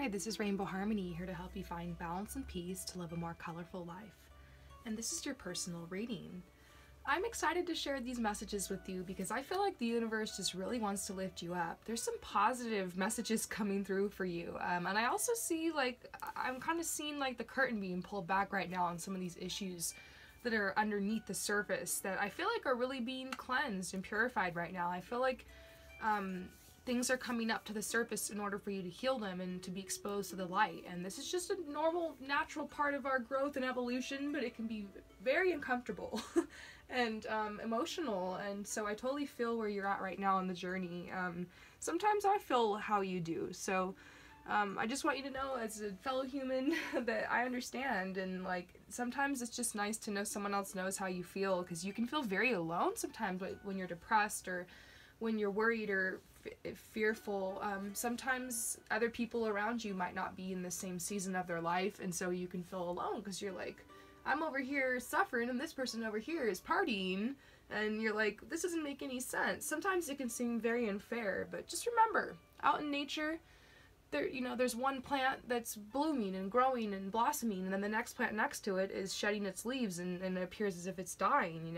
this is Rainbow Harmony, here to help you find balance and peace to live a more colorful life. And this is your personal reading. I'm excited to share these messages with you because I feel like the universe just really wants to lift you up. There's some positive messages coming through for you. And I also see, I'm kind of seeing like the curtain being pulled back right now on some of these issues that are underneath the surface that I feel like are really being cleansed and purified right now. I feel like things are coming up to the surface in order for you to heal them and to be exposed to the light. And this is just a normal, natural part of our growth and evolution, but it can be very uncomfortable and emotional. And so I totally feel where you're at right now on the journey. Sometimes I feel how you do. So I just want you to know, as a fellow human, that I understand. And sometimes it's just nice to know someone else knows how you feel, because you can feel very alone sometimes when you're depressed or when you're worried or fearful. Sometimes other people around you might not be in the same season of their life, and so you can feel alone because you're like, I'm over here suffering and this person over here is partying, and you're like, this doesn't make any sense. Sometimes it can seem very unfair, but just remember, out in nature, there's one plant that's blooming and growing and blossoming, and then the next plant next to it is shedding its leaves and it appears as if it's dying.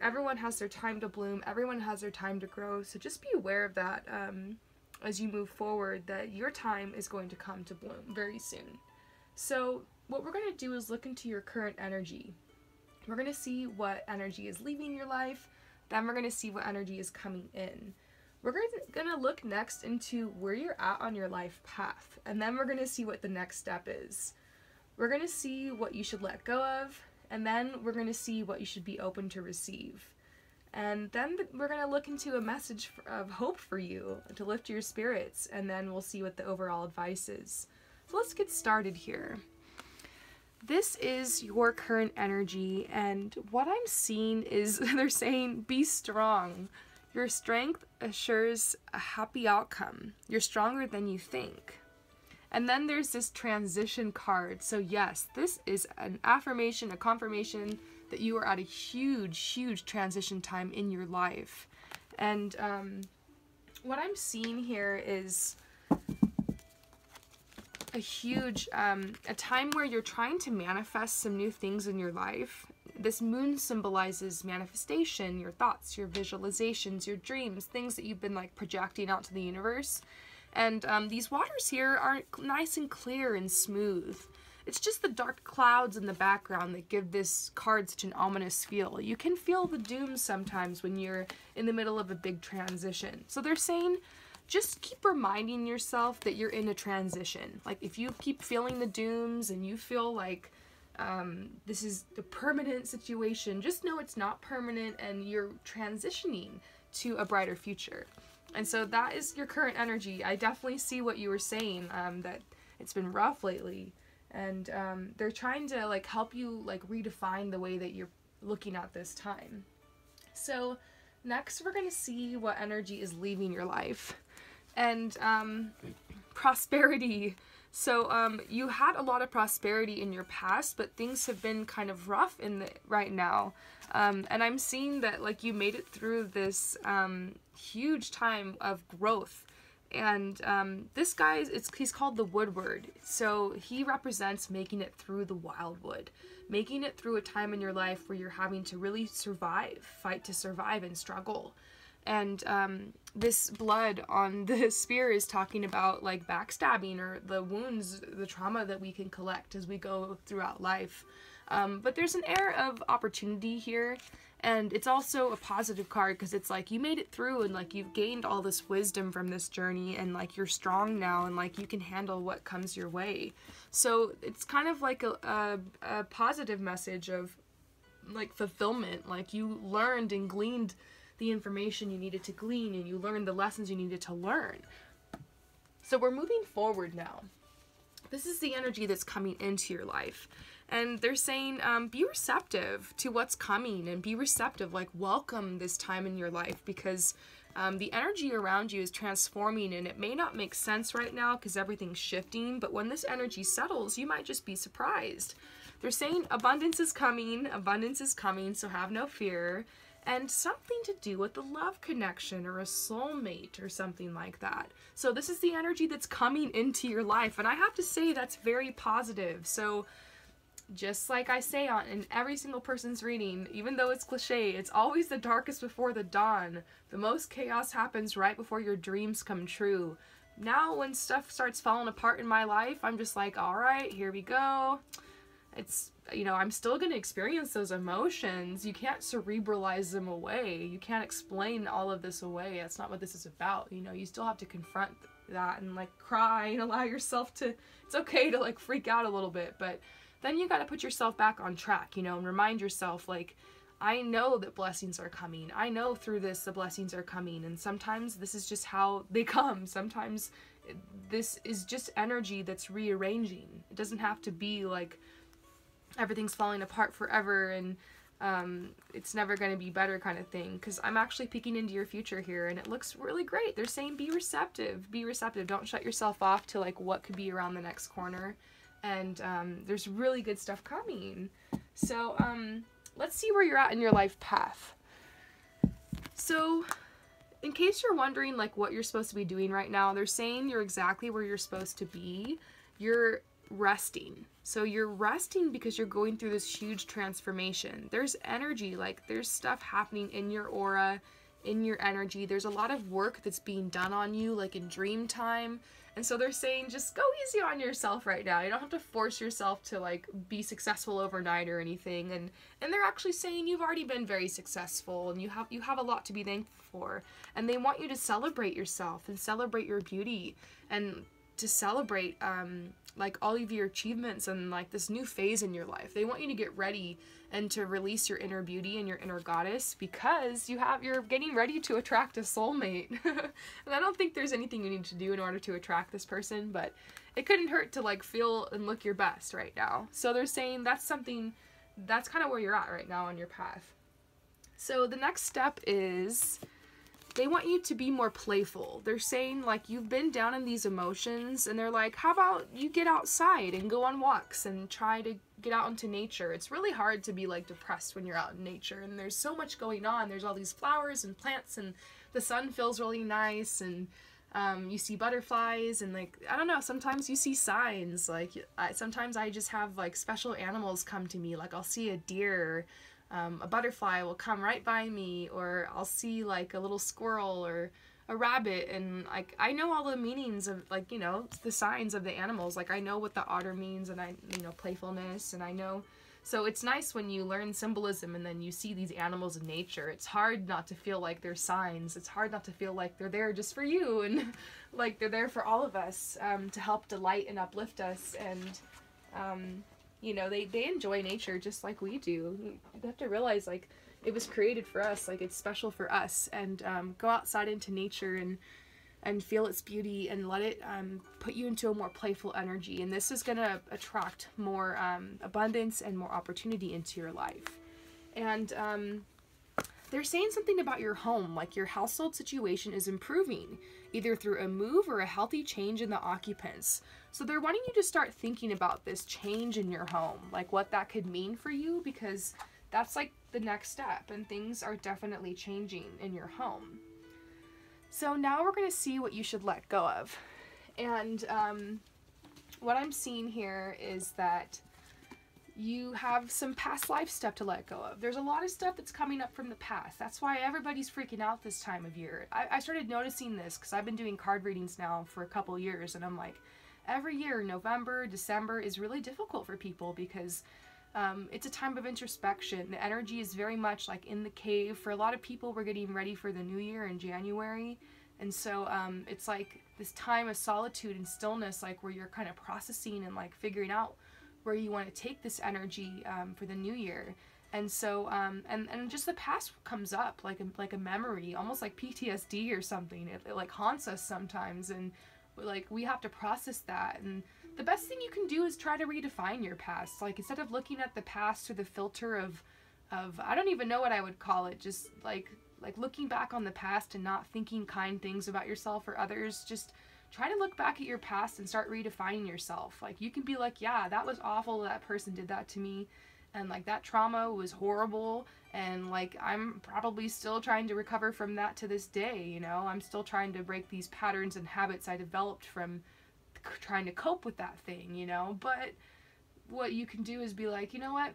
Everyone has their time to bloom, everyone has their time to grow, so just be aware of that as you move forward, that your time is going to come to bloom very soon. So what we're going to do is look into your current energy. We're going to see what energy is leaving your life, then we're going to see what energy is coming in. We're going to look next into where you're at on your life path, and then we're going to see what the next step is. We're going to see what you should let go of, and then we're going to see what you should be open to receive. And then we're going to look into a message of hope for you to lift your spirits, and then we'll see what the overall advice is. So let's get started here. This is your current energy, and what I'm seeing is they're saying, be strong. Your strength assures a happy outcome. You're stronger than you think. And then there's this transition card. So yes, this is an affirmation, a confirmation that you are at a huge, huge transition time in your life. And what I'm seeing here is a huge, a time where you're trying to manifest some new things in your life. This moon symbolizes manifestation, your thoughts, your visualizations, your dreams, things that you've been projecting out to the universe. And these waters here are nice and clear and smooth. It's just the dark clouds in the background that give this card such an ominous feel. You can feel the doom sometimes when you're in the middle of a big transition. So they're saying, just keep reminding yourself that you're in a transition. If you keep feeling the dooms and you feel like this is the permanent situation, just know it's not permanent and you're transitioning to a brighter future. And so that is your current energy. I definitely see what you were saying, that it's been rough lately, and they're trying to help you redefine the way that you're looking at this time. So next we're going to see what energy is leaving your life. And prosperity. So you had a lot of prosperity in your past, but things have been kind of rough right now. And I'm seeing that you made it through this huge time of growth. And this guy, he's called the Woodward. So he represents making it through the wildwood, making it through a time in your life where you're having to really survive, fight to survive and struggle. And this blood on the spear is talking about backstabbing or the wounds, the trauma that we can collect as we go throughout life. But there's an air of opportunity here, and it's also a positive card because it's you made it through and you've gained all this wisdom from this journey, and you're strong now and you can handle what comes your way. So it's kind of a positive message of fulfillment. You learned and gleaned the information you needed to glean, and you learned the lessons you needed to learn. So we're moving forward now. This is the energy that's coming into your life. And they're saying, be receptive to what's coming, and be receptive, welcome this time in your life, because the energy around you is transforming, and it may not make sense right now because everything's shifting, but when this energy settles, you might just be surprised. They're saying abundance is coming, so have no fear. and something to do with the love connection or a soulmate or something like that. So this is the energy that's coming into your life, and I have to say that's very positive. So just like I say in every single person's reading, even though it's cliche, it's always the darkest before the dawn. The most chaos happens right before your dreams come true. Now when stuff starts falling apart in my life, I'm just like, all right, here we go. It's, you know, I'm still going to experience those emotions. You can't cerebralize them away. You can't explain all of this away. That's not what this is about. You know, you still have to confront that and like cry and allow yourself to, it's okay to like freak out a little bit, but then you got to put yourself back on track, you know, and remind yourself, like, I know that blessings are coming. I know through this the blessings are coming, and sometimes this is just how they come. Sometimes this is just energy that's rearranging. It doesn't have to be like everything's falling apart forever and it's never going to be better kind of thing, because I'm actually peeking into your future here and it looks really great. They're saying be receptive. Be receptive. Don't shut yourself off to like what could be around the next corner. And there's really good stuff coming. So let's see where you're at in your life path. So in case you're wondering like what you're supposed to be doing right now, they're saying you're exactly where you're supposed to be. You're resting. So you're resting because you're going through this huge transformation. There's energy, like there's stuff happening in your aura, in your energy. There's a lot of work that's being done on you, like in dream time. And so they're saying just go easy on yourself right now. You don't have to force yourself to like be successful overnight or anything. And they're actually saying you've already been very successful and you have a lot to be thankful for. And they want you to celebrate yourself and celebrate your beauty and to celebrate like all of your achievements and like this new phase in your life. They want you to get ready and to release your inner beauty and your inner goddess, because you're getting ready to attract a soulmate. And I don't think there's anything you need to do in order to attract this person, but it couldn't hurt to like feel and look your best right now. So they're saying that's kind of where you're at right now on your path. So the next step is they want you to be more playful. They're saying like you've been down in these emotions, and they're like, how about you get outside and go on walks and try to get out into nature. It's really hard to be like depressed when you're out in nature and there's so much going on. There's all these flowers and plants and the sun feels really nice, and you see butterflies and like, I don't know, sometimes you see signs. Like sometimes I just have like special animals come to me. Like I'll see a deer, a butterfly will come right by me, or I'll see like a little squirrel or a rabbit, and like I know all the meanings of like, you know, the signs of the animals. Like I know what the otter means, and I, you know, playfulness, and I know. So it's nice when you learn symbolism and then you see these animals in nature. It's hard not to feel like they're signs. It's hard not to feel like they're there just for you, and like they're there for all of us, to help delight and uplift us. And you know, they enjoy nature just like we do. You have to realize like it was created for us, like it's special for us. And go outside into nature and feel its beauty and let it put you into a more playful energy. And this is going to attract more abundance and more opportunity into your life. And they're saying something about your home, like your household situation is improving, either through a move or a healthy change in the occupants. So they're wanting you to start thinking about this change in your home, like what that could mean for you, because that's like the next step, and things are definitely changing in your home. So now we're going to see what you should let go of. And what I'm seeing here is that you have some past life stuff to let go of. There's a lot of stuff that's coming up from the past. That's why everybody's freaking out this time of year. I started noticing this because I've been doing card readings now for a couple years, and I'm like, every year, November, December is really difficult for people because it's a time of introspection. The energy is very much like in the cave. For a lot of people, we're getting ready for the new year in January. And so it's like this time of solitude and stillness, like where you're kind of processing and like figuring out where you want to take this energy for the new year. And so and just the past comes up like a memory, almost like PTSD or something. It like haunts us sometimes, and like we have to process that. And the best thing you can do is try to redefine your past. Like instead of looking at the past through the filter of I don't even know what I would call it, just like looking back on the past and not thinking kind things about yourself or others, just try to look back at your past and start redefining yourself. Like you can be like, yeah, that was awful, that person did that to me, And like that trauma was horrible, and like I'm probably still trying to recover from that to this day, you know. I'm still trying to break these patterns and habits I developed from trying to cope with that thing, you know. But what you can do is be like, you know what,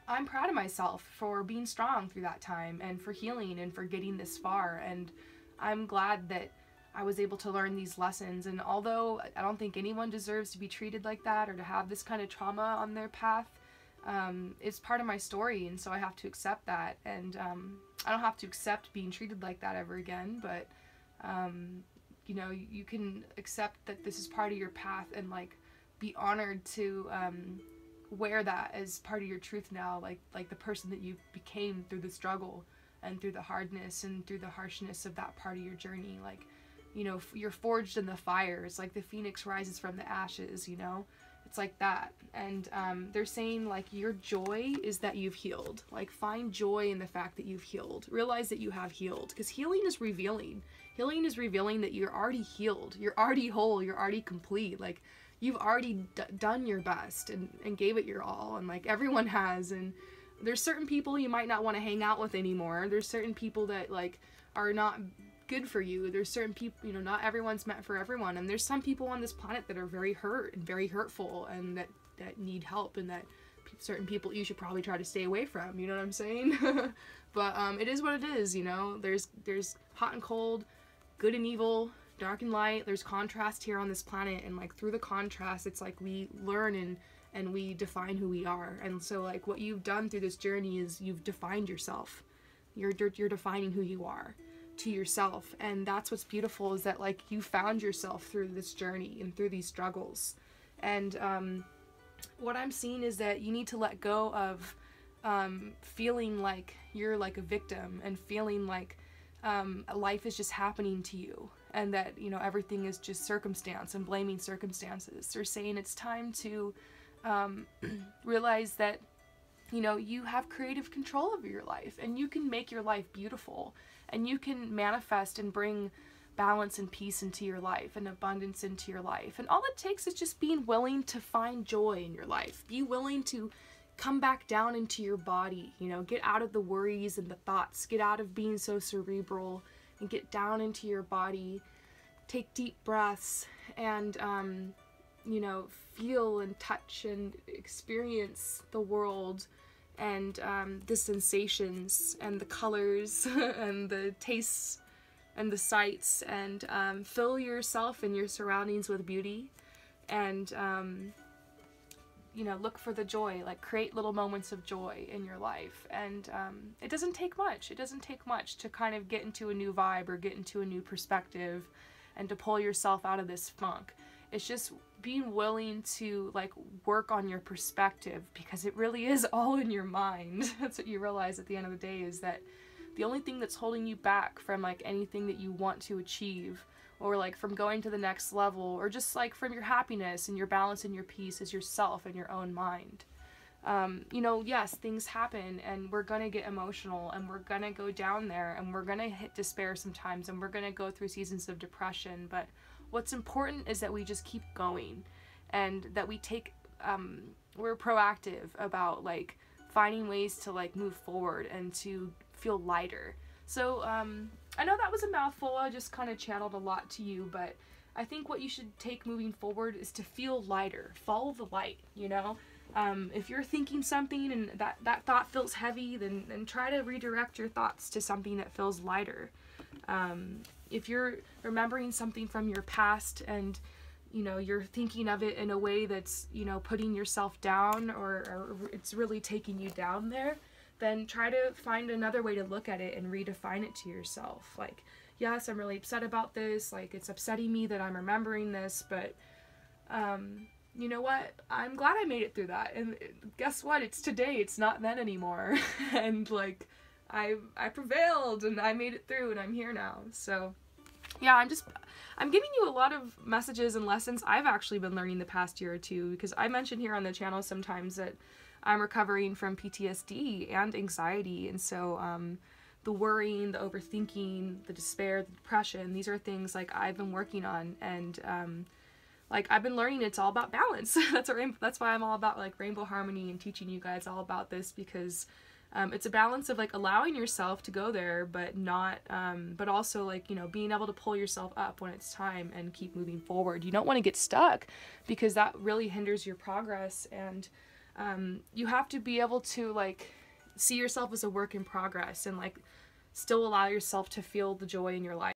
I'm proud of myself for being strong through that time and for healing and for getting this far, and I'm glad that I was able to learn these lessons. And although I don't think anyone deserves to be treated like that or to have this kind of trauma on their path, it's part of my story, and so I have to accept that. And I don't have to accept being treated like that ever again, but you know, you can accept that this is part of your path and like be honored to wear that as part of your truth now, like the person that you became through the struggle and through the hardness and through the harshness of that part of your journey. Like, you know, you're forged in the fire. It's like the phoenix rises from the ashes, you know? It's like that. And they're saying like your joy is that you've healed. Like, find joy in the fact that you've healed. Realize that you have healed, because healing is revealing. Healing is revealing that you're already healed. You're already whole. You're already complete. Like, you've already done your best and gave it your all. And like everyone has. And there's certain people you might not want to hang out with anymore. There's certain people that like are not good for you. There's certain people, you know, not everyone's meant for everyone. And there's some people on this planet that are very hurt and very hurtful and that need help, and that certain people you should probably try to stay away from. You know what I'm saying? But it is what it is, you know. There's hot and cold, good and evil, dark and light. There's contrast here on this planet, and like through the contrast, it's like we learn and we define who we are. And so like what you've done through this journey is you've defined yourself. You're defining who you are to yourself, and that's what's beautiful, is that like you found yourself through this journey and through these struggles. And what I'm seeing is that you need to let go of feeling like you're like a victim and feeling like life is just happening to you, and that, you know, everything is just circumstance and blaming circumstances. They're saying it's time to realize that, you know, you have creative control over your life, and you can make your life beautiful, and you can manifest and bring balance and peace into your life and abundance into your life. And all it takes is just being willing to find joy in your life. Be willing to come back down into your body, you know, get out of the worries and the thoughts, get out of being so cerebral and get down into your body. Take deep breaths and, you know, feel and touch and experience the world and the sensations and the colors and the tastes and the sights, and fill yourself and your surroundings with beauty, and you know, look for the joy. Like, create little moments of joy in your life. And it doesn't take much. It doesn't take much to kind of get into a new vibe or get into a new perspective and to pull yourself out of this funk. It's just being willing to like work on your perspective, because it really is all in your mind. That's what you realize at the end of the day, is that the only thing that's holding you back from like anything that you want to achieve, or like from going to the next level, or just like from your happiness and your balance and your peace, is yourself and your own mind. You know, yes, things happen, and we're gonna get emotional, and we're gonna go down there, and we're gonna hit despair sometimes, and we're gonna go through seasons of depression. But what's important is that we just keep going, and that we take, we're proactive about like finding ways to like move forward and to feel lighter. So I know that was a mouthful. I just kind of channeled a lot to you, but I think what you should take moving forward is to feel lighter. Follow the light, you know? If you're thinking something and that thought feels heavy, then try to redirect your thoughts to something that feels lighter. If you're remembering something from your past and, you know, you're thinking of it in a way that's, you know, putting yourself down, or it's really taking you down there, then try to find another way to look at it and redefine it to yourself. Like, yes, I'm really upset about this. Like, it's upsetting me that I'm remembering this, but you know what? I'm glad I made it through that. And guess what? It's today. It's not then anymore. And like, I prevailed and I made it through, and I'm here now. So yeah, I'm giving you a lot of messages and lessons I've actually been learning the past year or two, because I mention here on the channel sometimes that I'm recovering from PTSD and anxiety. And so the worrying, the overthinking, the despair, the depression, these are things like I've been working on. And like I've been learning it's all about balance. That's why I'm all about like rainbow harmony and teaching you guys all about this, because it's a balance of like allowing yourself to go there, but not, but also like, you know, being able to pull yourself up when it's time and keep moving forward. You don't want to get stuck, because that really hinders your progress. And you have to be able to like see yourself as a work in progress, and like still allow yourself to feel the joy in your life.